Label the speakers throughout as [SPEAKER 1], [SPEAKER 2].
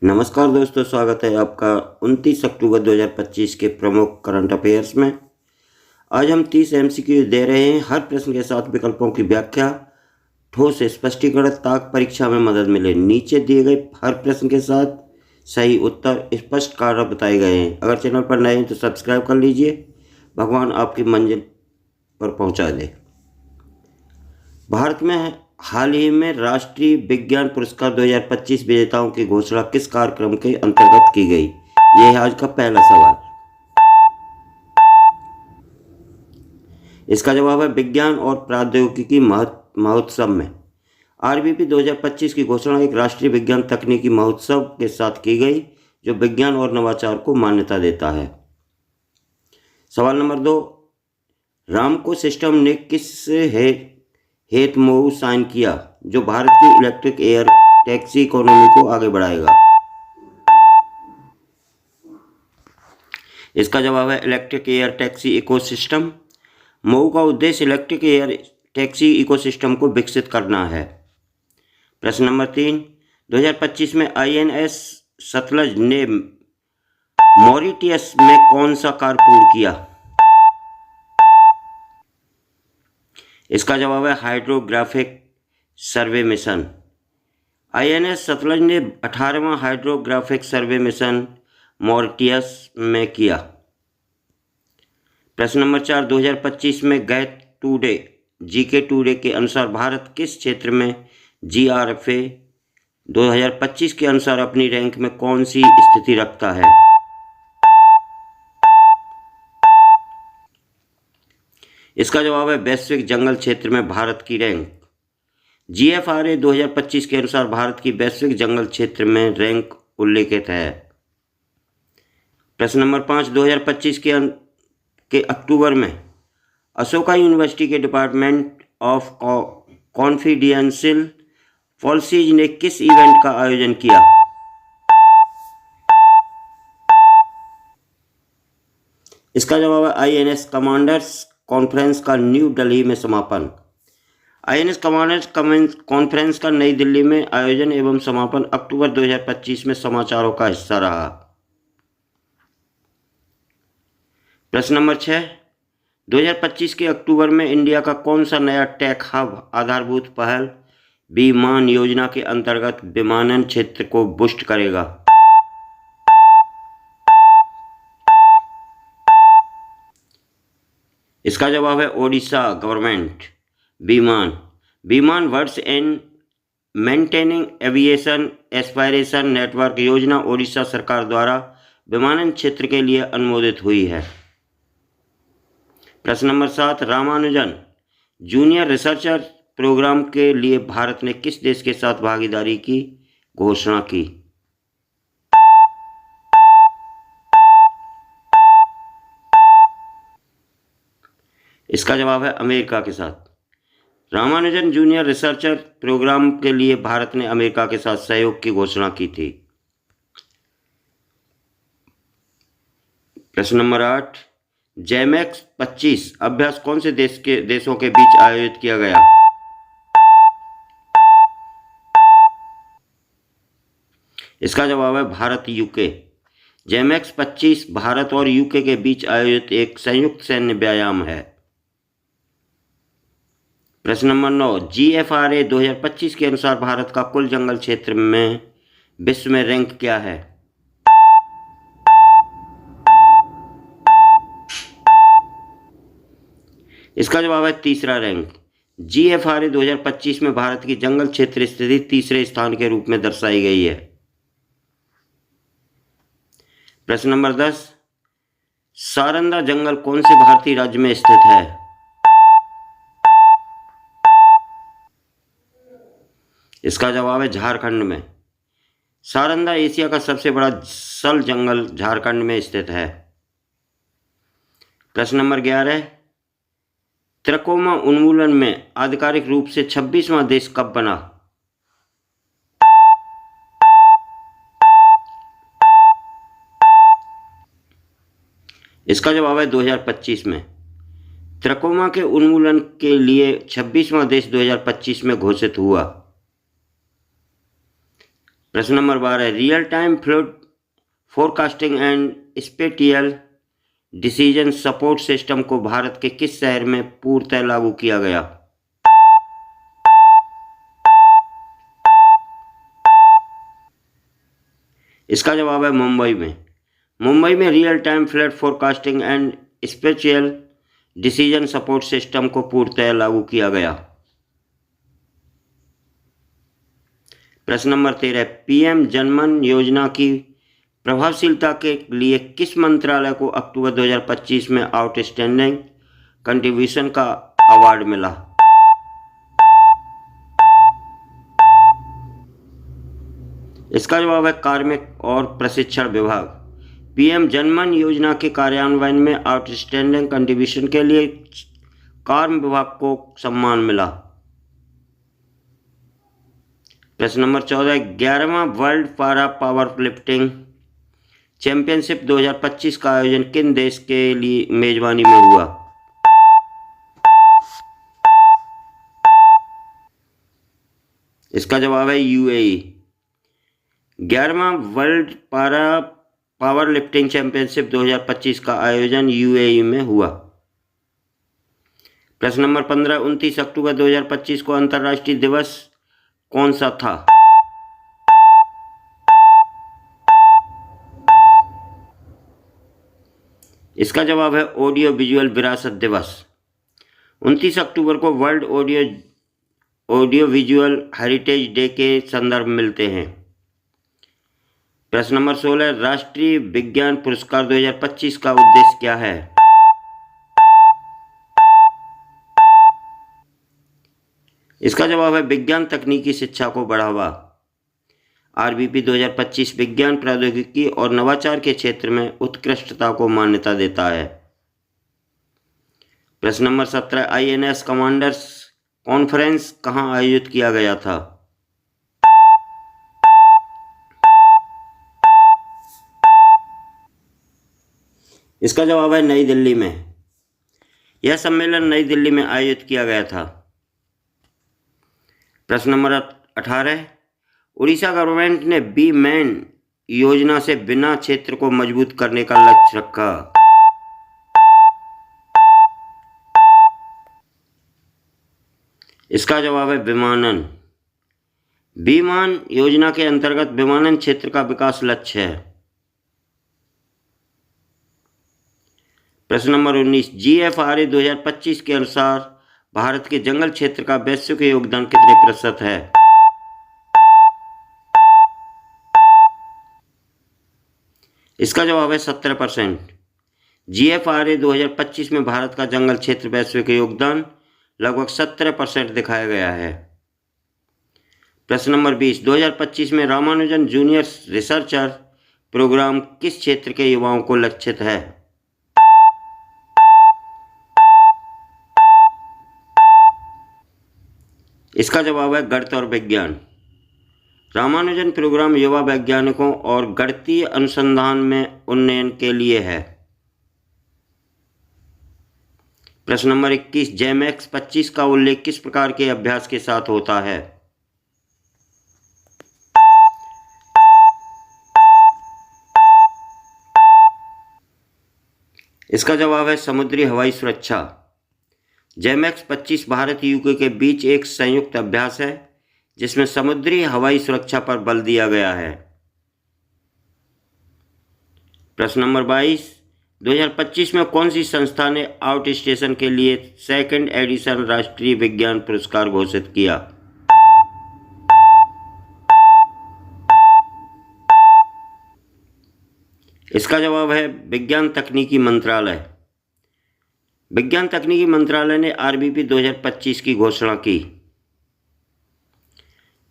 [SPEAKER 1] नमस्कार दोस्तों, स्वागत है आपका 29 अक्टूबर 2025 के प्रमुख करंट अफेयर्स में। आज हम 30 एमसीक्यू दे रहे हैं, हर प्रश्न के साथ विकल्पों की व्याख्या, ठोस स्पष्टीकरण ताकि परीक्षा में मदद मिले। नीचे दिए गए हर प्रश्न के साथ सही उत्तर, स्पष्ट कारण बताए गए हैं। अगर चैनल पर नए हैं तो सब्सक्राइब कर लीजिए। भगवान आपकी मंजिल पर पहुंचा दे। भारत में हाल ही में राष्ट्रीय विज्ञान पुरस्कार 2025 विजेताओं की घोषणा किस कार्यक्रम के अंतर्गत की गई? यह है आज का पहला सवाल। इसका जवाब है विज्ञान और प्रौद्योगिकी महोत्सव में। आरबीपी 2025 की घोषणा एक राष्ट्रीय विज्ञान तकनीकी महोत्सव के साथ की गई जो विज्ञान और नवाचार को मान्यता देता है। सवाल नंबर 2, रामको सिस्टम ने किस हेतु साइन किया जो भारत की इलेक्ट्रिक एयर टैक्सी इकोनॉमी को आगे बढ़ाएगा? इसका जवाब है electric air taxi ecosystem. Mau का उद्देश्य इलेक्ट्रिक एयर टैक्सी इकोसिस्टम को विकसित करना है। प्रश्न नंबर 3, 2025 में आईएनएस सतलज ने मॉरिटियस में कौन सा कार्य पूर्ण किया? इसका जवाब है हाइड्रोग्राफिक सर्वे मिशन। आईएनएस सतलज ने 18वां हाइड्रोग्राफिक सर्वे मिशन मॉरिटियस में किया। प्रश्न नंबर 4, 2025 में गैट टुडे जीके टुडे के अनुसार भारत किस क्षेत्र में जीआरएफए 2025 के अनुसार अपनी रैंक में कौन सी स्थिति रखता है? इसका जवाब है वैश्विक जंगल क्षेत्र में भारत की रैंक। जीएफआरए 2025 के अनुसार भारत की वैश्विक जंगल क्षेत्र में रैंक उल्लेखित है। प्रश्न नंबर 5, 2025 के अक्टूबर में अशोका यूनिवर्सिटी के डिपार्टमेंट ऑफ कॉन्फिडेंशियल पॉलिसीज ने किस इवेंट का आयोजन किया? इसका जवाब है आईएनएस कमांडर्स कॉन्फ्रेंस का न्यू दिल्ली में समापन। आईएनएस कमांडर्स कॉन्फ्रेंस का नई दिल्ली में आयोजन एवं समापन अक्टूबर 2025 में समाचारों का हिस्सा रहा। प्रश्न नंबर 6, 2025 के अक्टूबर में इंडिया का कौन सा नया टेक हब आधारभूत पहल विमान योजना के अंतर्गत विमानन क्षेत्र को बूस्ट करेगा? इसका जवाब है ओडिशा गवर्नमेंट विमान words and maintaining aviation aspiration network योजना ओडिशा सरकार द्वारा विमानन क्षेत्र के लिए अनुमोदित हुई है। प्रश्न number 7, Ramanujan junior researcher program के लिए भारत ने किस देश के साथ भागीदारी की घोषणा की? इसका जवाब है अमेरिका के साथ। रामानुजन जूनियर रिसर्चर प्रोग्राम के लिए भारत ने अमेरिका के साथ सहयोग की घोषणा की थी। प्रश्न नंबर 8, जेमैक्स 25 अभ्यास कौन से देशों के बीच आयोजित किया गया? इसका जवाब है भारत यूके। जेमैक्स 25 भारत और यूके के बीच आयोजित एक संयुक्त सैन्य व्यायाम है। प्रश्न नंबर 9, जीएफआरए 2025 के अनुसार भारत का कुल जंगल क्षेत्र में विश्व में रैंक क्या है? इसका जवाब है तीसरा रैंक। जीएफआरए 2025 में भारत की जंगल क्षेत्र स्थिति तीसरे स्थान के रूप में दर्शाई गई है। प्रश्न नंबर 10, सारंदा जंगल कौन से भारतीय राज्य में स्थित है? इसका जवाब है झारखंड में। सारंदा एशिया का सबसे बड़ा सल जंगल झारखंड में स्थित है। प्रश्न नंबर 11, त्रिकोमा उन्मूलन में आधिकारिक रूप से 26वां देश कब बना? इसका जवाब है 2025 में। त्रिकोमा के उन्मूलन के लिए 26वां देश 2025 में घोषित हुआ। प्रश्न number 12, real time flood forecasting and spatial decision support system को भारत के किस शहर में पूर्णतः लागू किया गया? इसका जवाब है मुंबई में। मुंबई में real time flood forecasting and spatial decision support system को पूर्णतः लागू किया गया। प्रश्न नंबर 13, पीएम जनमन योजना की प्रभावशीलता के लिए किस मंत्रालय को अक्टूबर 2025 में आउटस्टैंडिंग कंट्रीब्यूशन का अवार्ड मिला? इसका जवाब है कार्मिक और प्रशिक्षण विभाग। पीएम जनमन योजना के कार्यान्वयन में आउटस्टैंडिंग कंट्रीब्यूशन के लिए कार्म विभाग को सम्मान मिला। प्रश्न नंबर 14, 11वां world para powerlifting championship 2025 का आयोजन किन देश के लिए मेजबानी में हुआ? इसका जवाब है यूएई। 11वां world para powerlifting championship 2025 का आयोजन यूएई में हुआ। प्रश्न नंबर 15, 29 अक्टूबर 2025 को अंतर्राष्ट्रीय दिवस कौन सा था? इसका जवाब है ऑडियो विजुअल विरासत दिवस। 29 अक्टूबर को world audio visual heritage day के संदर्भ मिलते हैं। प्रश्न नंबर 16, राष्ट्रीय विज्ञान पुरस्कार 2025 का उद्देश्य क्या है? इसका जवाब है विज्ञान तकनीकी शिक्षा को बढ़ावा। आरबीपी 2025 विज्ञान प्रौद्योगिकी और नवाचार के क्षेत्र में उत्कृष्टता को मान्यता देता है। प्रश्न नंबर 17, आईएनएस कमांडर्स कॉन्फ्रेंस कहाँ आयोजित किया गया था? इसका जवाब है नई दिल्ली में। यह सम्मेलन नई दिल्ली में आयोजित किया गया था। प्रश्न नंबर 18, उड़ीसा गवर्नमेंट ने बी मैन योजना से बिना क्षेत्र को मजबूत करने का लक्ष्य रखा। इसका जवाब है विमानन। विमान योजना के अंतर्गत विमानन क्षेत्र का विकास लक्ष्य है। प्रश्न नंबर 19, GFRA 2025 के अनुसार भारत के जंगल क्षेत्र का वैश्विक योगदान कितने प्रतिशत है? इसका जवाब है 70%। GFRA 2025 में भारत का जंगल क्षेत्र वैश्विक योगदान लगभग 17% दिखाया गया है। प्रश्न नंबर 20, 2025 में रामानुजन जूनियर रिसर्चर प्रोग्राम किस क्षेत्र के युवाओं को लक्षित है? इसका जवाब है गणित और विज्ञान। रामानुजन प्रोग्राम युवा वैज्ञानिकों और गणितीय अनुसंधान में उन्नयन के लिए है। प्रश्न नंबर 21, जेमैक्स 25 का उल्लेख किस प्रकार के अभ्यास के साथ होता है? इसका जवाब है समुद्री हवाई सुरक्षा। जेमैक्स 25 भारत यूके के बीच एक संयुक्त अभ्यास है जिसमें समुद्री हवाई सुरक्षा पर बल दिया गया है। प्रश्न नंबर 22, 2025 में कौन सी संस्था ने आउट स्टेशन के लिए सेकंड एडिशन राष्ट्रीय विज्ञान पुरस्कार घोषित किया? इसका जवाब है विज्ञान तकनीकी मंत्रालय। विज्ञान तकनीकी मंत्रालय ने आरबीपी 2025 की घोषणा की।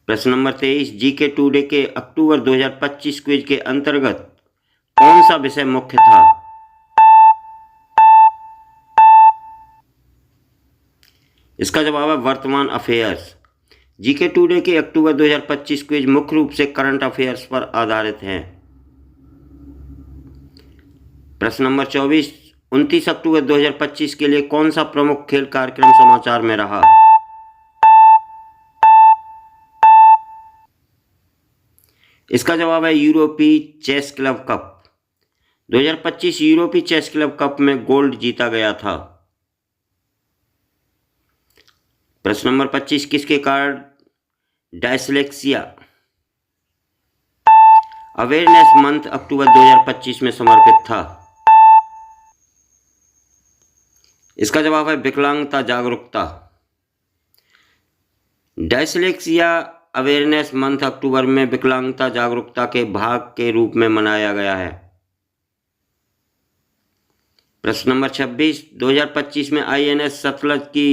[SPEAKER 1] प्रश्न नंबर 23, जीके टुडे के अक्टूबर 2025 क्विज के अंतर्गत कौन सा विषय मुख्य था? इसका जवाब है वर्तमान अफेयर्स। जीके टुडे के अक्टूबर 2025 क्विज मुख्य रूप से करंट अफेयर्स पर आधारित हैं। प्रश्न नंबर 24, 29 अक्टूबर 2025 के लिए कौन सा प्रमुख खेल कार्यक्रम समाचार में रहा? इसका जवाब है यूरोपीय चेस क्लब कप। 2025 यूरोपीय चेस क्लब कप में गोल्ड जीता गया था। प्रश्न नंबर 25, किसके कारण डायस्लेक्सिया अवेयरनेस मंथ अक्टूबर 2025 में समर्पित था? इसका जवाब है विकलांगता जागरूकता। डायस्लेक्सिया अवेयरनेस मंथ अक्टूबर में विकलांगता जागरूकता के भाग के रूप में मनाया गया है। प्रश्न नंबर 26, 2025 में INS सतलज की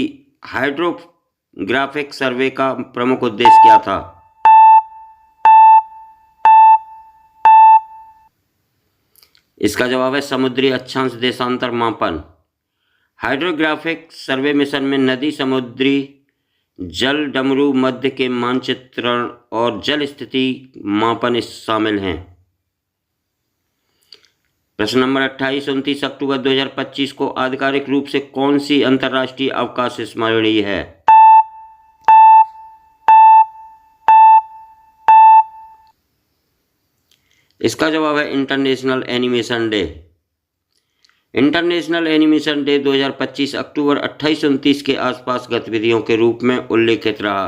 [SPEAKER 1] हाइड्रोग्राफिक सर्वे का प्रमुख उद्देश्य क्या था? इसका जवाब है समुद्री अक्षांश देशांतर मापन। हाइड्रोग्राफिक सर्वे मिशन में नदी, समुद्री जल डमरू मध्य के मानचित्रण और जल स्थिति मापन शामिल हैं। प्रश्न नंबर 28, 29 अक्टूबर 2025 को आधिकारिक रूप से कौन सी अंतर्राष्ट्रीय अवकाश स्मरणीय है? इसका जवाब है international animation day. International animation day 2025 अक्टूबर 28-29 के आसपास गतिविधियों के रूप में उल्लेखित रहा।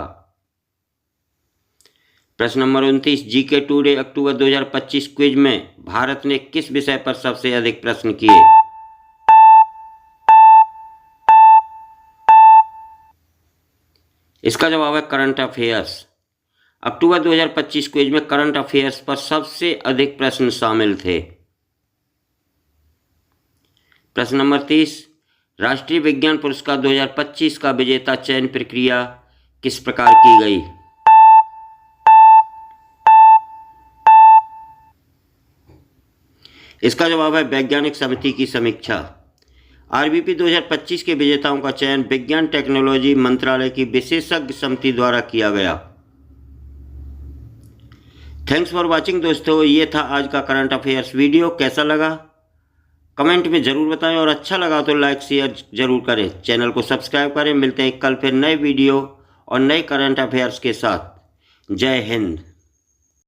[SPEAKER 1] प्रश्न नंबर 29, जीके टुडे अक्टूबर 2025 क्विज में भारत ने किस विषय पर सबसे अधिक प्रश्न किए? इसका जवाब है करंट अफेयर्स। अक्टूबर 2025 क्विज में करंट अफेयर्स पर सबसे अधिक प्रश्न शामिल थे। प्रश्न नंबर 30, राष्ट्रीय विज्ञान पुरस्कार 2025 का विजेता चयन प्रक्रिया किस प्रकार की गई? इसका जवाब है वैज्ञानिक समिति की समीक्षा। RVP 2025 के विजेताओं का चयन विज्ञान टेक्नोलॉजी मंत्रालय की विशेषज्ञ समिति द्वारा किया गया। थैंक्स फॉर वॉचिंग दोस्तों, ये था आज का करंट अफेयर्स वीडियो। कैसा लगा कमेंट में ज़रूर बताएं और अच्छा लगा तो लाइक शेयर ज़रूर करें। चैनल को सब्सक्राइब करें। मिलते हैं कल फिर नए वीडियो और नए करंट अफेयर्स के साथ। जय हिंद।